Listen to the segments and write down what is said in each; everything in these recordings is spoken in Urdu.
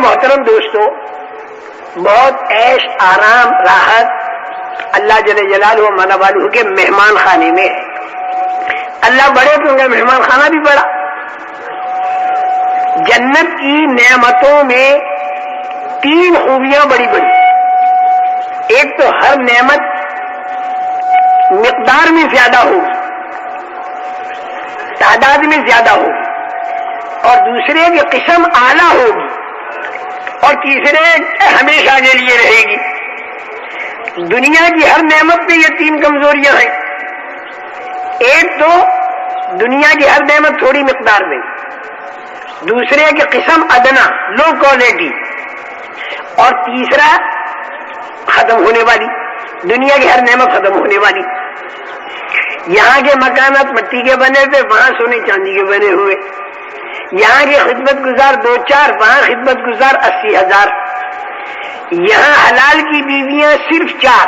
محترم دوستو، بہت عیش آرام راحت اللہ جل جلالہ مالا والہ کے مہمان خانے میں ہے۔ اللہ بڑے تو ان کا مہمان خانہ بھی بڑا۔ جنت کی نعمتوں میں 3 خوبیاں بڑی بڑی۔ ایک تو ہر نعمت مقدار میں زیادہ ہوگی، تعداد میں زیادہ ہوگی، اور دوسرے کی قسم اعلیٰ ہوگی، اور تیسرے ہمیشہ کے لیے رہے گی۔ دنیا کی ہر نعمت میں یہ 3 کمزوریاں ہیں۔ ایک تو دنیا کی ہر نعمت تھوڑی مقدار میں، دوسرے کی قسم ادنا لو کوالٹی، اور تیسرا ختم ہونے والی۔ دنیا کی ہر نعمت ختم ہونے والی۔ یہاں کے مکانات مٹی کے بنے تھے، وہاں سونے چاندی کے بنے ہوئے۔ یہاں کے خدمت گزار 2-4، وہاں خدمت گزار 80,000۔ یہاں حلال کی بیویاں صرف 4،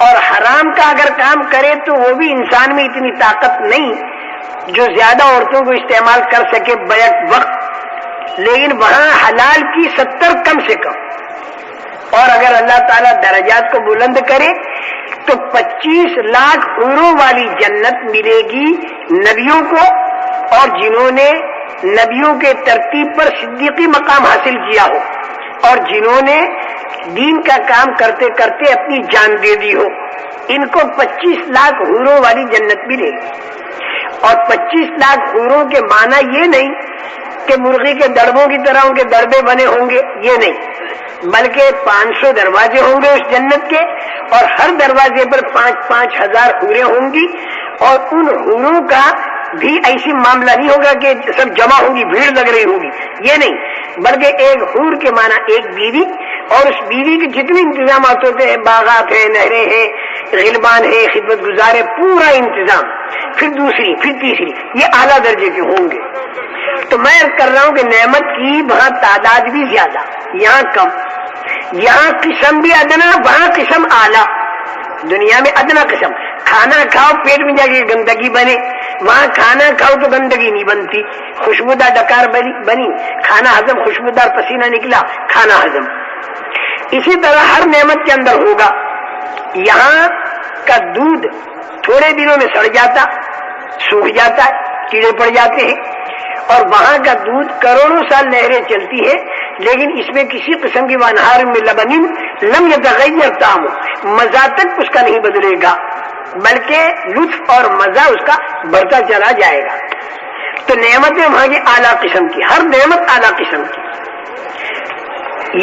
اور حرام کا اگر کام کرے تو وہ بھی انسان میں اتنی طاقت نہیں جو زیادہ عورتوں کو استعمال کر سکے بیک وقت، لیکن وہاں حلال کی 70 کم سے کم۔ اور اگر اللہ تعالیٰ درجات کو بلند کرے تو 25 لاکھ حوروں والی جنت ملے گی نبیوں کو، اور جنہوں نے نبیوں کے ترتیب پر صدیقی مقام حاصل کیا ہو، اور جنہوں نے دین کا کام کرتے کرتے اپنی جان دے دی ہو، ان کو 25 لاکھ حوروں والی جنت ملے گی۔ اور 25 لاکھ حوروں کے معنی یہ نہیں کہ مرغی کے دڑبوں کی طرح ان کے دڑبے بنے ہوں گے، یہ نہیں، بلکہ 500 دروازے ہوں گے اس جنت کے، اور ہر دروازے پر 5-5 ہزار حوریں ہوں گی، اور ان حوروں کا بھی ایسی معاملہ نہیں ہوگا کہ سب جمع ہوں گی، بھیڑ لگ رہی ہوگی، یہ نہیں، بلکہ ایک حور کے معنی ایک بیوی، اور اس بیوی کے جتنے انتظامات ہوتے ہیں، باغات ہیں، نہریں ہیں، غلمان ہیں، خدمت گزار ہے، پورا انتظام، پھر دوسری، پھر تیسری، یہ اعلیٰ درجے کے ہوں گے۔ تو میں عرض کر رہا ہوں کہ نعمت کی وہاں تعداد بھی زیادہ، یہاں کم، یہاں قسم بھی ادنا، وہاں قسم اعلیٰ۔ دنیا میں ادنا قسم، کھانا کھاؤ پیٹ میں جا کے گندگی بنے، وہاں کھانا کھاؤ تو گندگی نہیں بنتی، خوشبودار ڈکار بنی، کھانا ہضم، خوشبودار پسینہ نکلا، کھانا ہضم۔ اسی طرح ہر نعمت کے اندر ہوگا۔ یہاں کا دودھ تھوڑے دنوں میں سڑ جاتا، سوکھ جاتا ہے، کیڑے پڑ جاتے ہیں، اور وہاں کا دودھ کروڑوں سال نہریں چلتی ہے، لیکن اس میں کسی قسم کی وانہار میں لبن لم یتغیر طعمہ، مزہ تک اس کا نہیں بدلے گا، بلکہ لطف اور مزہ اس کا بڑھتا چلا جائے گا۔ تو نعمتیں وہاں کی اعلیٰ قسم کی، ہر نعمت اعلیٰ قسم کی۔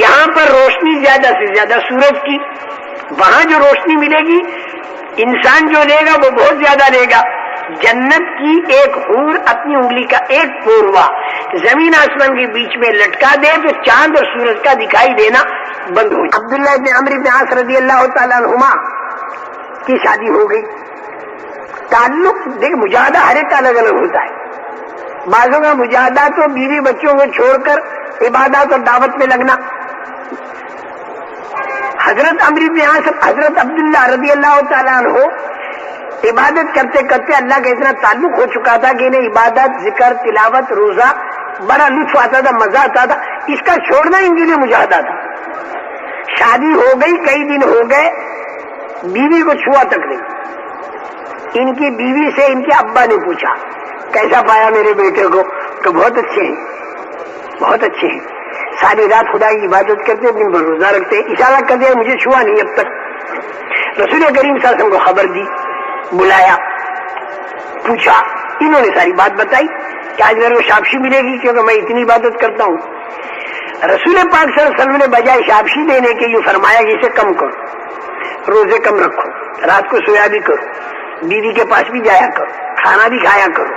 یہاں پر روشنی زیادہ سے زیادہ سورج کی، وہاں جو روشنی ملے گی انسان جو لے گا وہ بہت زیادہ لے گا۔ جنت کی ایک حور اپنی انگلی کا ایک پوروا زمین آسمان کے بیچ میں لٹکا دے تو چاند اور سورج کا دکھائی دینا بند ہو جائے۔ عبداللہ بن عمرو بن عاص رضی اللہ تعالیٰ عنہما کی شادی ہو گئی۔ تعلق دیکھ، مجاہدہ ہر ایک کا الگ الگ ہوتا ہے۔ بعضوں کا مجاہدہ تو بیوی بچوں کو چھوڑ کر عبادات اور دعوت میں لگنا۔ حضرت عمرو بن عاص، حضرت عبداللہ رضی اللہ تعالیٰ عنہ عبادت کرتے کرتے اللہ کا اتنا تعلق ہو چکا تھا کہ انہیں عبادت، ذکر، تلاوت، روزہ بڑا لطف آتا تھا، مزہ آتا تھا، اس کا چھوڑنا ان کے لیے مجاہدہ تھا۔ شادی ہو گئی، کئی دن ہو گئے، بیوی کو چھوا تک نہیں۔ ان کی بیوی سے ان کے ابا نے پوچھا کیسا پایا میرے بیٹے کو؟ تو بہت اچھے ہیں، بہت اچھے ہیں، ساری رات خدا کی عبادت کرتے، دن بھر روزہ رکھتے، اشارہ کر دیا مجھے چھوا نہیں اب تک۔ رسول کریم صلی اللہ علیہ وسلم کو خبر دی، بلایا، پوچھا، انہوں نے ساری بات بتائی کہ آج میرے کو شابشی ملے گی کیونکہ میں اتنی عبادت کرتا ہوں۔ رسول پاک صلی اللہ علیہ وسلم نے بجائے شابشی دینے کے یہ فرمایا کہ اسے کم کرو، روزے کم رکھو، رات کو سویا بھی کرو، بیوی کے پاس بھی جایا کرو، کھانا بھی کھایا کرو،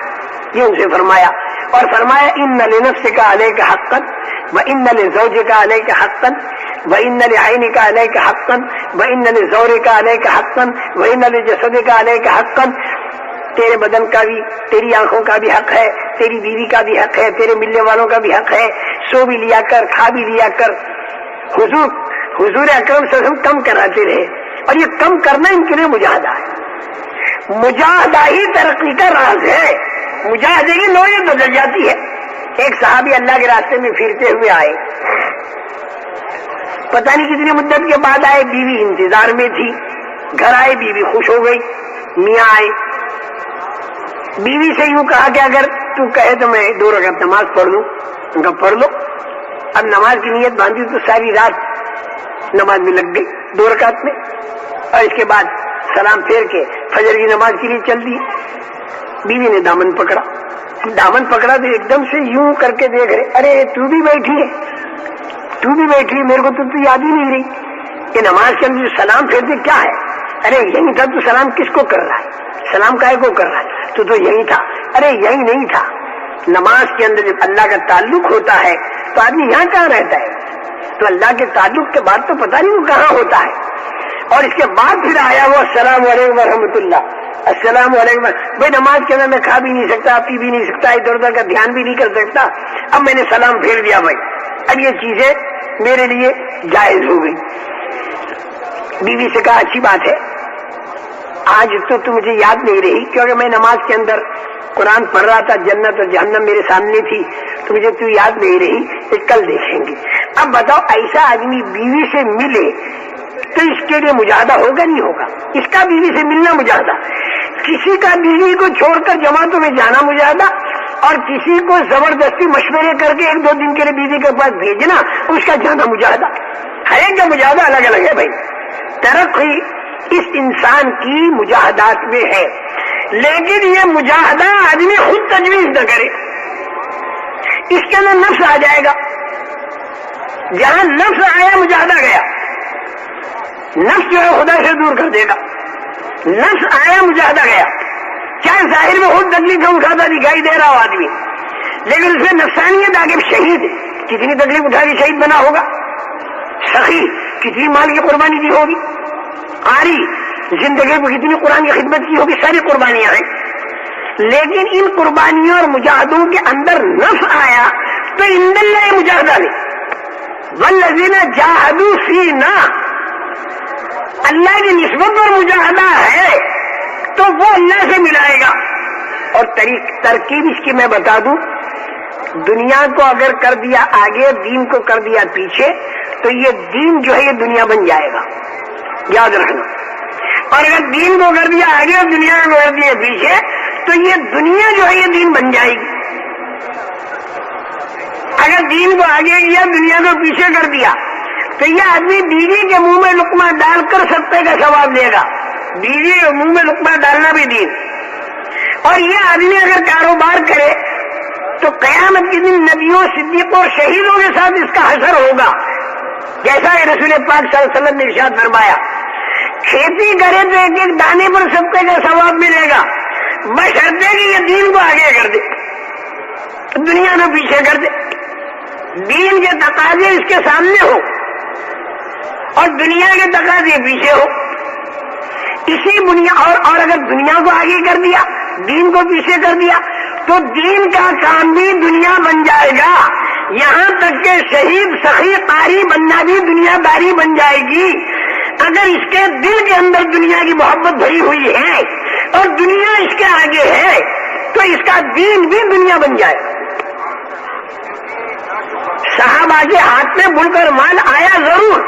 یہ ان سے فرمایا۔ اور فرمایا ان لنفسک علیک حقا وان لزوجک علیک حقا وان لعینک علیک حقا وان لزورک علیک حقا وان لجسدک علیک حقا، تیرے بدن کا بھی، تیری آنکھوں کا بھی حق ہے، تیری بیوی کا بھی حق ہے، تیرے ملنے والوں کا بھی حق ہے، سو بھی لیا کر، کھا بھی لیا کر۔ حضور اکرم صلی اللہ علیہ وسلم کم کراتے رہے، اور یہ کم کرنا ان کے لیے مجاہدہ ہے۔ مجاہدہ ہی ترقی کا راز ہے، مجاہدے کی نوعیت بدل جاتی ہے۔ ایک صحابی اللہ کے راستے میں پھرتے ہوئے آئے، پتہ نہیں کتنی مدت کے بعد آئے، بیوی انتظار میں تھی، گھر آئے، بیوی خوش ہو گئی، میاں آئے، بیوی سے یوں کہا کہ اگر تو کہے تو میں 2 رکعت نماز پڑھ لوں۔ ان کا پڑھ لو۔ اب نماز کی نیت باندھی تو ساری رات نماز میں لگ گئی 2 رکعت میں، اور اس کے بعد سلام پھیر کے فجر کی نماز کے لیے چل دی۔ بیوی نے دامن پکڑا تو ایک دم سے یوں کر کے دیکھ رہے، ارے تو بھی بیٹھی ہے، میرے کو تو یاد ہی نہیں رہی کہ نماز کے اندر سلام پھیرتے کیا ہے؟ ارے یہی تھا، تو سلام کس کو کر رہا ہے؟ سلام کائے کو کر رہا ہے؟ تو یہی تھا۔ ارے یہی نہیں تھا، نماز کے اندر جب اللہ کا تعلق ہوتا ہے تو آدمی یہاں کہاں رہتا ہے؟ تو اللہ کے تعلق کے بعد تو پتہ نہیں وہ کہاں ہوتا ہے۔ اور اس کے بعد پھر آیا وہ السلام علیکم ورحمۃ اللہ، السلام علیکم۔ بھائی نماز کے اندر میں کھا بھی نہیں سکتا، پی بھی نہیں سکتا، ادھر ادھر کا دھیان بھی نہیں کر سکتا، اب میں نے سلام پھیر دیا بھائی، اب یہ چیزیں میرے لیے جائز ہو گئی۔ بیوی سے کہا اچھی بات ہے، آج تو مجھے یاد نہیں رہی کیونکہ میں نماز کے اندر قرآن پڑھ رہا تھا، جنت اور جہنم میرے سامنے تھی، تو مجھے تو یاد نہیں رہی، یہ کل دیکھیں گے۔ اب بتاؤ ایسا آدمی بیوی سے ملے تو اس کے لیے مجاہدہ ہوگا نہیں ہوگا؟ اس کا بیوی سے ملنا مجاہدہ، کسی کا بیوی کو چھوڑ کر جماعتوں میں جانا مجاہدہ، اور کسی کو زبردستی مشورے کر کے 1-2 دن کے لیے بیوی کے پاس بھیجنا، اس کا جانا مجاہدہ۔ ہر ایک کا مجاہدہ الگ الگ ہے بھائی۔ ترقی اس انسان کی مجاہدات میں ہے، لیکن یہ مجاہدہ آدمی خود تجویز نہ کرے، اس کے اندر نفس آ جائے گا، جہاں نفس آیا مجاہدہ گیا، نفس جو ہے خدا سے دور کر دے گا، نفس آیا مجاہدہ گیا، چاہے ظاہر میں خود تکلیف اٹھاتا دکھائی دے رہا ہو آدمی، لیکن اس میں نفسانیت آگے شہید ہے، کتنی تکلیف اٹھا کے شہید بنا ہوگا، سخی کتنی مال کی قربانی دی ہوگی، قاری زندگی میں کتنی قرآن کی خدمت کی ہوگی، ساری قربانیاں ہیں، لیکن ان قربانیوں اور مجاہدوں کے اندر نفس آیا تو ان اللہ مجاہدہ لے، والذین جاہدوا فینا، اللہ کی نسبت پر مجاہدہ ہے تو وہ اللہ سے ملائے گا۔ اور ترکیب اس کی میں بتا دوں، دنیا کو اگر کر دیا آگے، دین کو کر دیا پیچھے، تو یہ دین جو ہے یہ دنیا بن جائے گا، یاد رکھنا۔ اور اگر دین کو کر دیا آگے اور دنیا کو کر دیا پیچھے، تو یہ دنیا جو ہے یہ دین بن جائے گی۔ اگر دین کو آگے کیا، دنیا کو پیچھے کر دیا، تو یہ آدمی بیوی کے منہ میں لقمہ ڈال کر سکتے کا ثواب لے گا، بیوی کے منہ میں لقمہ ڈالنا بھی دین۔ اور یہ آدمی اگر کاروبار کرے تو قیامت کے دن نبیوں، صدیقوں اور شہیدوں کے ساتھ اس کا حشر ہوگا، جیسا کہ رسول پاک صلی اللہ علیہ وسلم نے ارشاد فرمایا، کھیتی کرے تو 1-1 دانے پر صدقے کا ثواب ملے گا، بشرطے کہ یہ دین کو آگے کر دے، دنیا کو پیچھے کر دے، دین کے تقاضے اس کے سامنے ہو اور دنیا کے تقاضے پیچھے ہو، اسی بنیاد۔ اور اگر دنیا کو آگے کر دیا، دین کو پیچھے کر دیا، تو دین کا کام بھی دنیا بن جائے گا، یہاں تک کہ شہید، سخی، قاری بننا بھی دنیا داری بن جائے گی۔ اگر اس کے دل کے اندر دنیا کی محبت بھری ہوئی ہے اور دنیا اس کے آگے ہے تو اس کا دین بھی دنیا بن جائے گا۔ صحابہ کے ہاتھ میں ملک اور مال آیا ضرور،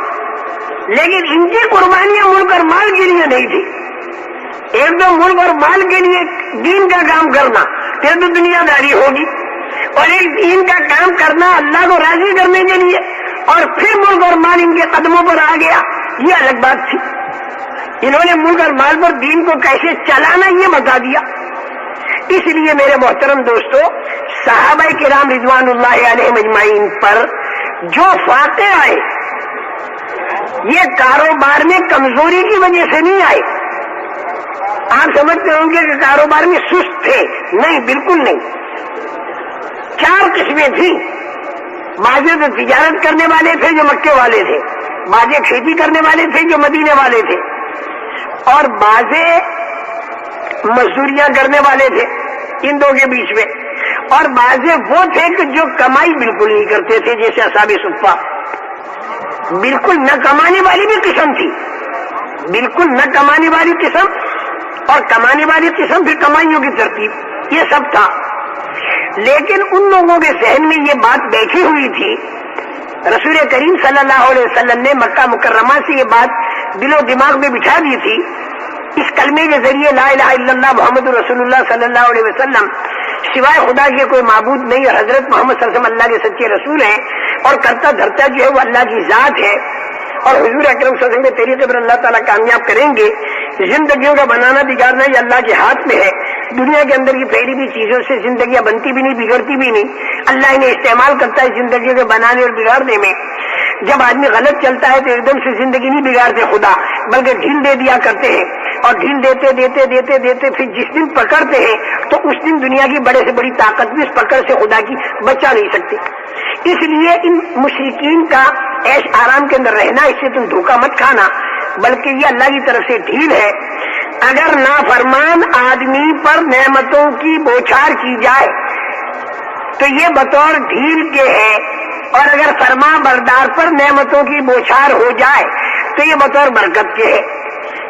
لیکن ان کی قربانیاں ملک اور مال کے لیے نہیں تھی۔ ایک تو ملک اور مال کے لیے دین کا کام کرنا، پھر تو دنیا داری ہوگی، اور ایک دین کا کام کرنا اللہ کو راضی کرنے کے لیے، اور پھر ملک اور مال ان کے قدموں پر آ گیا، یہ الگ بات تھی۔ انہوں نے ملک اور مال پر دین کو کیسے چلانا یہ بتا دیا۔ اس لیے میرے محترم دوستو، صحابہ کرام رضوان اللہ علیہم اجمعین پر جو فاقے آئے، یہ کاروبار میں کمزوری کی وجہ سے نہیں آئے۔ آپ سمجھتے ہوں گے کہ کاروبار میں سست تھے، نہیں، بالکل نہیں۔ 4 قسمیں تھیں، بعضے تو تجارت کرنے والے تھے جو مکے والے تھے، بعضے کھیتی کرنے والے تھے جو مدینے والے تھے، اور بعضے مزدوریاں کرنے والے تھے ان دو کے بیچ میں، اور بعضے وہ تھے کہ جو کمائی بالکل نہیں کرتے تھے، جیسے اصحاب صفہ، بالکل نہ کمانے والی بھی قسم تھی، بالکل نہ کمانے والی قسم، اور کمانے والی قسم پھر کمائیوں کی ترتیب، یہ سب تھا۔ لیکن ان لوگوں کے ذہن میں یہ بات بیٹھی ہوئی تھی، رسول کریم صلی اللہ علیہ وسلم نے مکہ مکرمہ سے یہ بات دل و دماغ میں بٹھا دی تھی، اس کلمے کے ذریعے لا الہ الا اللہ محمد رسول اللہ صلی اللہ علیہ وسلم سوائے خدا کے کوئی معبود نہیں، اور حضرت محمد صلی اللہ علیہ وسلم اللہ کے سچے رسول ہیں، اور کرتا دھرتا جو ہے وہ اللہ کی ذات ہے، اور حضور اکرم صلی اللہ علیہ وسلم کے طریقے پر اللہ تعالیٰ کامیاب کریں گے۔ زندگیوں کا بنانا بگاڑنا یہ اللہ کے ہاتھ میں ہے، دنیا کے اندر کی پھیلی ہوئی چیزوں سے زندگیاں بنتی بھی نہیں، بگڑتی بھی نہیں، اللہ انہیں استعمال کرتا ہے زندگیوں کے بنانے اور بگاڑنے میں۔ جب آدمی غلط چلتا ہے تو ایک دم سے زندگی نہیں بگاڑتے خدا، بلکہ ڈھیل دے دیا کرتے ہیں، اور ڈھیل دیتے دیتے دیتے دیتے پھر جس دن پکڑتے ہیں تو اس دن دنیا کی بڑے سے بڑی طاقت بھی اس پکڑ سے خدا کی بچا نہیں سکتی۔ اس لیے ان مشرکین کا عیش آرام کے اندر رہنا، اس سے تم دھوکہ مت کھانا، بلکہ یہ اللہ کی طرف سے ڈھیل ہے۔ اگر نافرمان آدمی پر نعمتوں کی بوچھار کی جائے تو یہ بطور ڈھیل کے ہے، اور اگر فرما بردار پر نعمتوں کی بوچھار ہو جائے تو یہ بطور برکت کے ہے،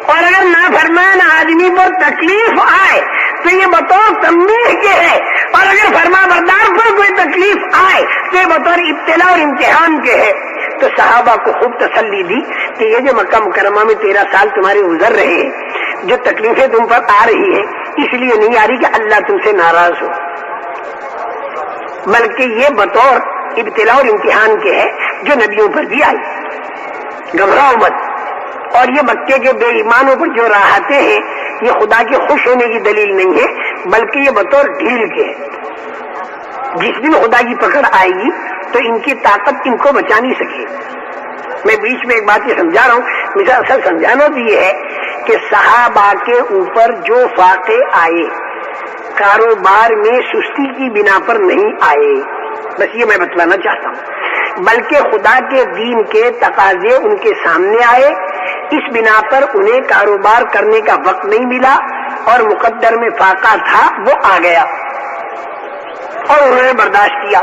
اور اگر نافرمان آدمی پر تکلیف آئے تو یہ بطور تنبیہ کے ہے، اور اگر فرما بردار پر کوئی تکلیف آئے تو یہ بطور ابتلا اور امتحان کے ہے۔ تو صحابہ کو خوب تسلی دی کہ یہ جو مکہ مکرمہ میں 13 سال تمہارے گزر رہے ہیں، جو تکلیفیں تم پر آ رہی ہیں اس لیے نہیں آ رہی کہ اللہ تم سے ناراض ہو، بلکہ یہ بطور ابتلا اور امتحان کے ہے جو نبیوں پر بھی آئی۔ گھبراؤ مت۔ اور یہ مکے کے بے ایمانوں پر جو راحتیں ہیں یہ خدا کے خوش ہونے کی دلیل نہیں ہے، بلکہ یہ بطور ڈھیل کے ہے۔ جس دن خدا کی پکڑ آئے گی تو ان کی طاقت ان کو بچا نہیں سکے۔ میں بیچ میں ایک بات یہ سمجھا رہا ہوں، مجھے اصل سمجھانا تو یہ ہے کہ صحابہ کے اوپر جو فاقے آئے کاروبار میں سستی کی بنا پر نہیں آئے، بس یہ میں بتلانا چاہتا ہوں، بلکہ خدا کے دین کے تقاضے ان کے سامنے آئے، اس بنا پر انہیں کاروبار کرنے کا وقت نہیں ملا، اور مقدر میں فاقہ تھا وہ آ گیا، اور انہوں نے برداشت کیا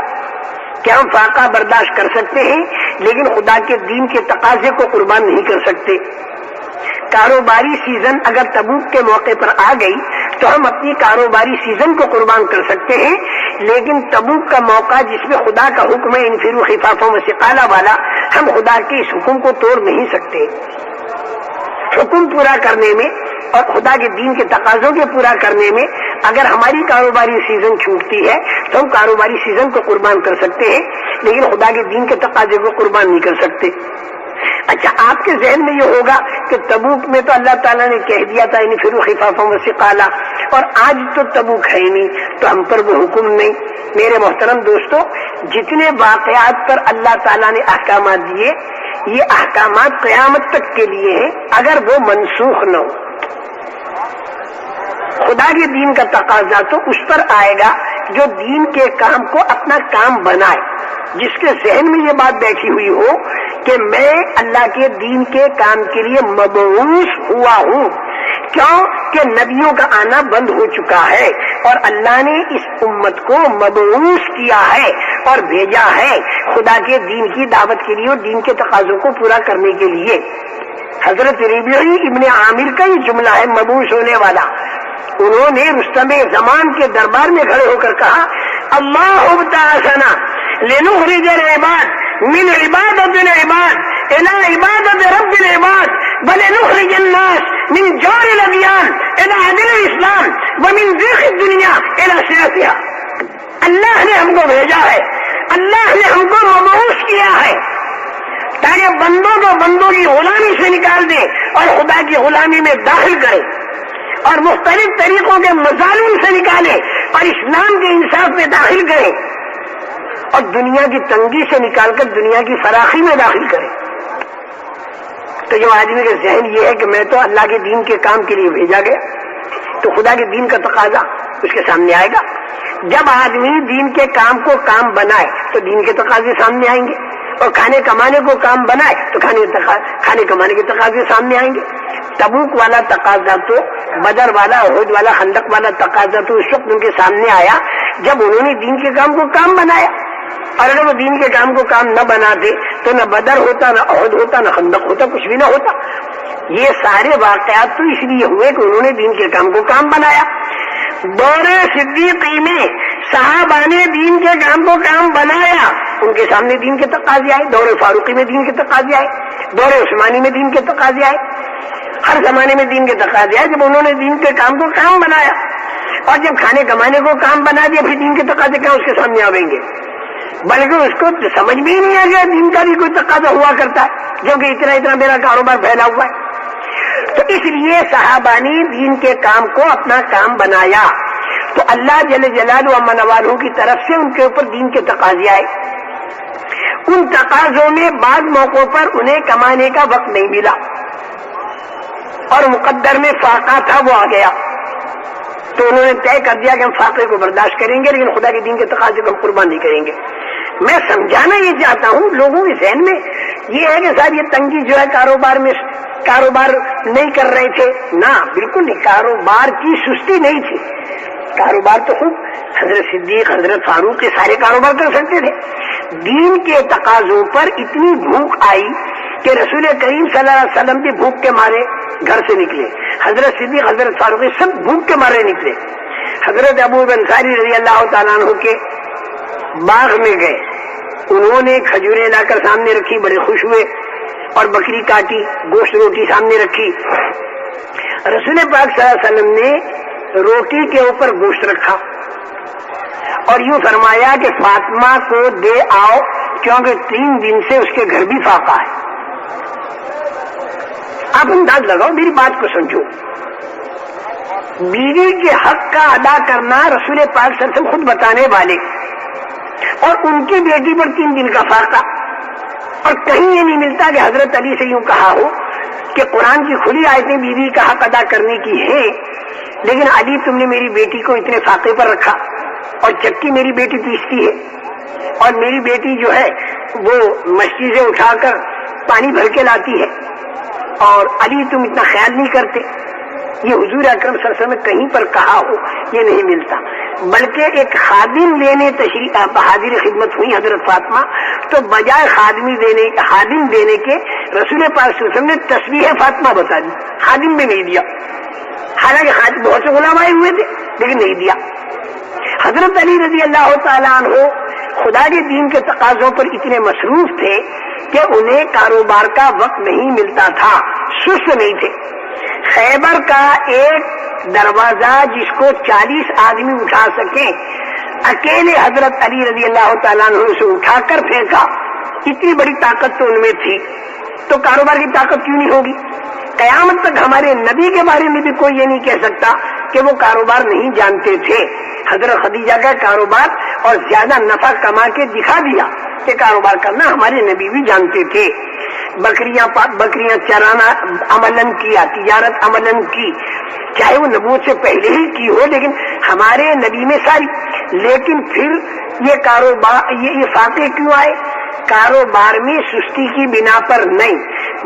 کہ ہم فاقہ برداشت کر سکتے ہیں لیکن خدا کے دین کے تقاضے کو قربان نہیں کر سکتے۔ کاروباری سیزن اگر تبوک کے موقع پر آ گئی تو ہم اپنی کاروباری سیزن کو قربان کر سکتے ہیں، لیکن تبوک کا موقع جس میں خدا کا حکم ہے انفروا خفافا وثقالا والا، ہم خدا کے اس حکم کو توڑ نہیں سکتے۔ حکم پورا کرنے میں اور خدا کے دین کے تقاضوں کے پورا کرنے میں اگر ہماری کاروباری سیزن چھوٹتی ہے تو ہم کاروباری سیزن کو قربان کر سکتے ہیں، لیکن خدا کے دین کے تقاضے کو قربان نہیں کر سکتے۔ اچھا، آپ کے ذہن میں یہ ہوگا کہ تبوک میں تو اللہ تعالیٰ نے کہہ دیا تھا انفروا خفافا وثقالا، اور آج تو تبوک ہے ہی نہیں تو ہم پر وہ حکم نہیں۔ میرے محترم دوستو، جتنے واقعات پر اللہ تعالیٰ نے احکامات دیے یہ احکامات قیامت تک کے لیے ہیں، اگر وہ منسوخ نہ ہو۔ خدا کے دین کا تقاضا تو اس پر آئے گا جو دین کے کام کو اپنا کام بنائے، جس کے ذہن میں یہ بات بیٹھی ہوئی ہو کہ میں اللہ کے دین کے کام کے لیے مبعوث ہوا ہوں۔ کیوں کہ نبیوں کا آنا بند ہو چکا ہے اور اللہ نے اس امت کو مبعوث کیا ہے اور بھیجا ہے خدا کے دین کی دعوت کے لیے اور دین کے تقاضوں کو پورا کرنے کے لیے۔ حضرت ربیعی ابن عامر کا یہ جملہ ہے مبعوث ہونے والا۔ انہوں نے رستم زمان کے دربار میں کھڑے ہو کر کہا اللہ ابتعثنا لنخرج العباد من عبادت العباد الى عبادت رب العباد ولنخرج الناس من جور الادیان الى عدل الاسلام ومن ضیق الدنیا الى سعتها۔ اللہ نے ہم کو بھیجا ہے، اللہ نے ہم کو مبعوث کیا ہے تاکہ بندوں کو بندوں کی غلامی سے نکال دے اور خدا کی غلامی میں داخل کرے، اور مختلف طریقوں کے مظالم سے نکالے اور اسلام کے انصاف میں داخل کرے، اور دنیا کی تنگی سے نکال کر دنیا کی فراخی میں داخل کرے۔ تو جو آدمی کے ذہن یہ ہے کہ میں تو اللہ کے دین کے کام کے لیے بھیجا گیا، تو خدا کے دین کا تقاضا اس کے سامنے آئے گا۔ جب آدمی دین کے کام کو کام بنائے تو دین کے تقاضے سامنے آئیں گے، اور کھانے کمانے کو کام بنائے تو کھانے کمانے کے تقاضے سامنے آئیں گے۔ تبوک والا تقاضا تو، بدر والا، احد والا، خندق والا تقاضا تو اس وقت ان کے سامنے آیا جب انہوں نے دین کے کام کو کام بنایا، اور اگر وہ دین کے کام کو کام نہ بناتے تو نہ بدر ہوتا، نہ احد ہوتا، نہ خندق ہوتا، کچھ بھی نہ ہوتا۔ یہ سارے واقعات تو اس لیے ہوئے کہ انہوں نے دین کے کام کو کام بنایا۔ دور صدیقی میں صحابہ نے دین کے کام کو کام بنایا، ان کے سامنے دین کے تقاضے آئے، دور فاروقی میں دین کے تقاضے آئے، دور عثمانی میں دین کے تقاضے آئے، ہر زمانے میں دین کے تقاضے آئے جب انہوں نے دین کے کام کو کام بنایا، اور جب کھانے کمانے کو کام بنا دیا پھر دین کے تقاضے کیا اس کے سامنے آئیں گے؟ بلکہ اس کو سمجھ بھی نہیں آ گیا دین کا بھی کوئی تقاضا ہوا کرتا ہے، جو کہ اتنا میرا کاروبار پھیلا ہوا ہے۔ تو اس لیے صحابہ نے دین کے کام کو اپنا کام بنایا، تو اللہ جل جلالہ و من والوں کی طرف سے ان کے اوپر دین کے تقاضے آئے۔ ان تقاضوں میں بعض موقعوں پر انہیں کمانے کا وقت نہیں ملا اور مقدر میں فاقہ تھا وہ آ گیا، تو انہوں نے طے کر دیا کہ ہم فاقے کو برداشت کریں گے لیکن خدا کے دین کے تقاضے کو ہم قربان نہیں کریں گے۔ میں سمجھانا یہ چاہتا ہوں لوگوں کے ذہن میں یہ ہے کہ صاحب یہ تنگی جو ہے کاروبار نہیں کر رہے تھے، نہ بالکل نہیں، کاروبار کی سستی نہیں تھی، کاروبار تو خوب حضرت صدیق حضرت فاروق کے سارے کاروبار کر سکتے تھے۔ دین کے تقاضوں پر اتنی بھوک آئی کہ رسول کریم صلی اللہ علیہ وسلم بھی بھوک کے مارے گھر سے نکلے، حضرت صدیق حضرت فاروق سب بھوک کے مارے نکلے، حضرت ابو انصاری رضی اللہ تعالیٰ عنہ کے باغ میں گئے، انہوں نے کھجوریں لا کر سامنے رکھی، بڑے خوش ہوئے اور بکری کاٹی، گوشت روٹی سامنے رکھی، رسول پاک صلی اللہ علیہ وسلم نے روٹی کے اوپر گوشت رکھا اور یوں فرمایا کہ فاطمہ کو دے آؤ کیونکہ 3 دن سے اس کے گھر بھی فاقہ ہے۔ آپ انداز لگاؤ، میری بات کو سمجھو، بیوی کے حق کا ادا کرنا رسول پاک صلی اللہ علیہ وسلم خود بتانے والے، اور ان کی بیٹی پر 3 دن کا فاقہ، اور کہیں یہ نہیں ملتا کہ حضرت علی سے یوں کہا ہو کہ قرآن کی کھلی آیتیں بیوی کا حق ادا کرنے کی ہیں، لیکن علی تم نے میری بیٹی کو اتنے فاقے پر رکھا، اور چکی میری بیٹی پیستی ہے اور میری بیٹی جو ہے وہ مچھلی سے اٹھا کر پانی بھر کے لاتی ہے، اور علی تم اتنا خیال نہیں کرتے۔ یہ حضور اکرم صلی اللہ علیہ وسلم نے کہیں پر کہا ہو یہ نہیں ملتا، بلکہ ایک خادم لینے تشریف حاضر خدمت ہوئی حضرت فاطمہ، تو بجائے خادم دینے کے رسول پاک صلی اللہ علیہ وسلم نے تسبیح فاطمہ بتا دی، خادم بھی نہیں دیا، حالانکہ خادم بہت سے غلام آئے ہوئے تھے لیکن نہیں دیا۔ حضرت علی رضی اللہ تعالیٰ عنہ خدا کے دین کے تقاضوں پر اتنے مصروف تھے کہ انہیں کاروبار کا وقت نہیں ملتا تھا، سست نہیں تھے۔ خیبر کا ایک دروازہ جس کو 40 آدمی اٹھا سکیں، اکیلے حضرت علی رضی اللہ تعالیٰ عنہ سے اٹھا کر پھینکا، اتنی بڑی طاقت تو ان میں تھی، تو کاروبار کی طاقت کیوں نہیں ہوگی؟ قیامت تک ہمارے نبی کے بارے میں بھی کوئی یہ نہیں کہہ سکتا کہ وہ کاروبار نہیں جانتے تھے۔ حضرت خدیجہ کا کاروبار اور زیادہ نفع کما کے دکھا دیا کہ کاروبار کرنا ہمارے نبی بھی جانتے تھے۔ بکریاں چرانا عملاً کیا، تجارت عملاً کی، چاہے وہ نبوت سے پہلے ہی کی ہو، لیکن ہمارے نبی میں ساری۔ لیکن پھر یہ کاروبار یہ فاقے کیوں آئے؟ کاروبار میں سستی کی بنا پر نہیں،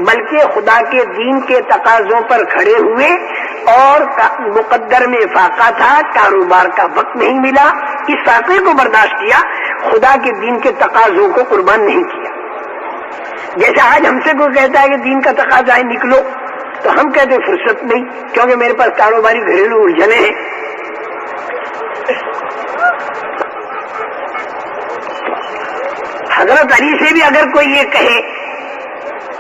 بلکہ خدا کے دین کے تقاضوں پر کھڑے ہوئے اور مقدر میں فاقہ تھا، کاروبار کا وقت نہیں ملا، اس فاقے کو برداشت کیا، خدا کے دین کے تقاضوں کو قربان نہیں کیا۔ جیسے آج ہم سے کوئی کہتا ہے کہ دین کا تقاضا ہے نکلو، تو ہم کہتے ہیں فرصت نہیں کیونکہ میرے پاس کاروباری گھریلو الجھنیں ہیں۔ حضرت علی سے بھی اگر کوئی یہ کہے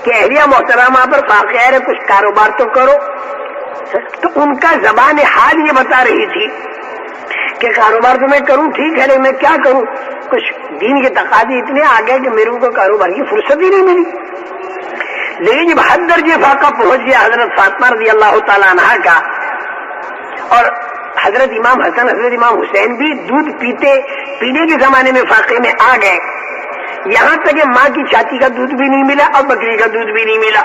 کہ اہلیہ محترمہ پر واقع ہے کچھ کاروبار تو کرو، تو ان کا زبان حال یہ بتا رہی تھی کہ کاروبار تو میں کروں ٹھیک ہے لیکن میں کیا کروں، کچھ دین کے تقاضے اتنے آ گئے کہ میرے کو کاروبار کی فرصت ہی نہیں ملی۔ لیکن جب حد درجے فاقہ پہنچ گیا حضرت فاطمہ رضی اللہ تعالیٰ عنہ کا، اور حضرت امام حسن حضرت امام حسین بھی دودھ پینے کے زمانے میں فاقے میں آ گئے، یہاں تک کہ ماں کی چھاتی کا دودھ بھی نہیں ملا اور بکری کا دودھ بھی نہیں ملا۔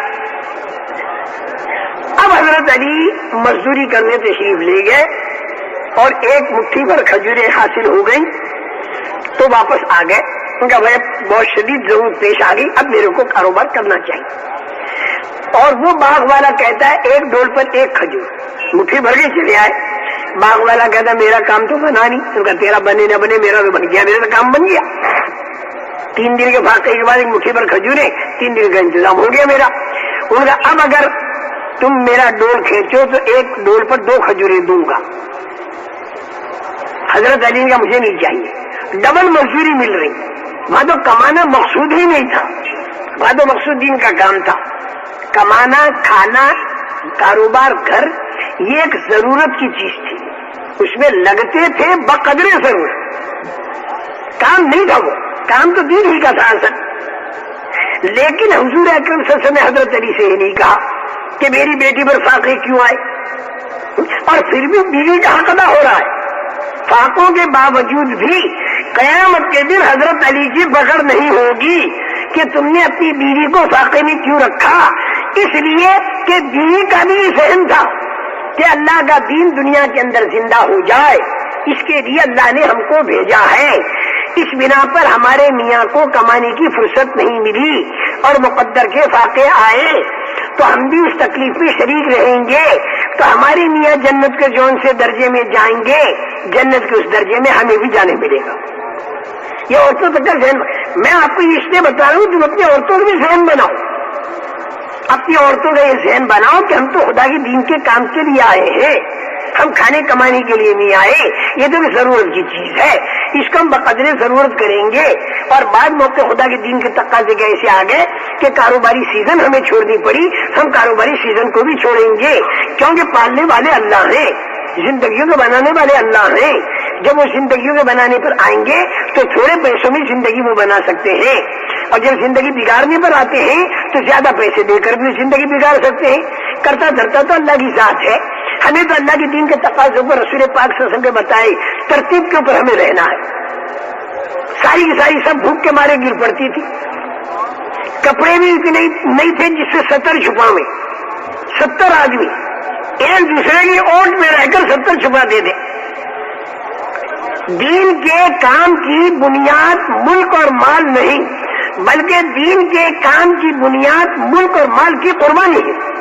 اب حضرت علی مزدوری کرنے تشریف لے گئے اور ایک مٹھی بھر کھجوریں حاصل ہو گئی تو واپس آ گئے، ان کا بھائی بہت شدید ضرورت پیش آ گئی، اب میرے کو کاروبار کرنا چاہیے۔ اور وہ باغ والا کہتا ہے ایک ڈول پر ایک کھجور، مٹھی بھر کے چلے آئے، باغ والا کہتا ہے میرا کام تو بنا نہیں، ان کا تیرا بنے نہ بنے میرا تو بن گیا، میرا تو کام بن گیا۔ 3 دن کے فاقے کے بعد ایک مٹھی بھر کھجوریں، 3 دن کا انتظام ہو گیا میرا۔ ان کا اب اگر تم میرا ڈول کھینچو تو ایک ڈول پر 2 کھجوریں دوں گا۔ حضرت علی کا مجھے نہیں چاہیے، ڈبل مزدوری مل رہی، وہاں تو کمانا مقصود ہی نہیں تھا، وہاں تو مقصود دین کا کام تھا، کمانا، کھانا، کاروبار، گھر، یہ ایک ضرورت کی چیز تھی، اس میں لگتے تھے بقدر ضرورت، کام نہیں تھا، وہ کام تو دین ہی کا تھا اصل۔ لیکن حضور اکرم صلی اللہ علیہ وسلم نے حضرت علی سے یہ نہیں کہا کہ میری بیٹی پر فاقے کیوں آئے، اور پھر بھی بیوی کا حق ادا ہو رہا ہے، فاقوں کے باوجود بھی قیامت کے دن حضرت علی کی پکڑ نہیں ہوگی کہ تم نے اپنی بیوی کو فاقے میں کیوں رکھا، اس لیے کہ بیوی کا بھی ذہن تھا کہ اللہ کا دین دنیا کے اندر زندہ ہو جائے، اس کے لیے اللہ نے ہم کو بھیجا ہے، اس بنا پر ہمارے میاں کو کمانے کی فرصت نہیں ملی اور مقدر کے فاقے آئے تو ہم بھی اس تکلیف میں شریک رہیں گے، تو ہمارے میاں جنت کے جون سے درجے میں جائیں گے، جنت کے اس درجے میں ہمیں بھی جانے ملے گا۔ یہ عورتوں تک کا ذہن، میں آپ کو اس لیے بتا رہا ہوں تم اپنی عورتوں کا بھی ذہن بناؤ، اپنی عورتوں کا یہ ذہن بناؤ کہ ہم تو خدا کے دین کے کام کے لیے آئے ہیں، ہم کھانے کمانے کے لیے نہیں آئے، یہ تو ضرورت کی چیز ہے، اس کو ہم بقدر ضرورت کریں گے۔ اور بعد موقع خدا کے دین کے تقاضے ایسے آ گئے کہ کاروباری سیزن ہمیں چھوڑنی پڑی، ہم کاروباری سیزن کو بھی چھوڑیں گے، کیونکہ پالنے والے اللہ ہیں، زندگیوں کو بنانے والے اللہ ہیں، جب وہ زندگیوں کے بنانے پر آئیں گے تو تھوڑے پیسوں میں زندگی وہ بنا سکتے ہیں، اور جب زندگی بگاڑنے پر آتے ہیں تو زیادہ پیسے دے کر بھی زندگی بگاڑ سکتے ہیں۔ کرتا دھرتا تو اللہ کی ذات ہے، ہمیں تو اللہ کے دین کے تقاضوں پر رسول پاک صلی اللہ علیہ وسلم کے بتائے ترتیب کے اوپر ہمیں رہنا ہے۔ ساری کی ساری سب بھوک کے مارے گر پڑتی تھی، کپڑے بھی اتنے نہیں تھے جس سے 70 چھپاویں، 70 آدمی ایک دوسرے کی اوٹ میں رہ کر 70 چھپا دے دیں۔ دین کے کام کی بنیاد ملک اور مال نہیں، بلکہ دین کے کام کی بنیاد ملک اور مال کی قربانی ہے۔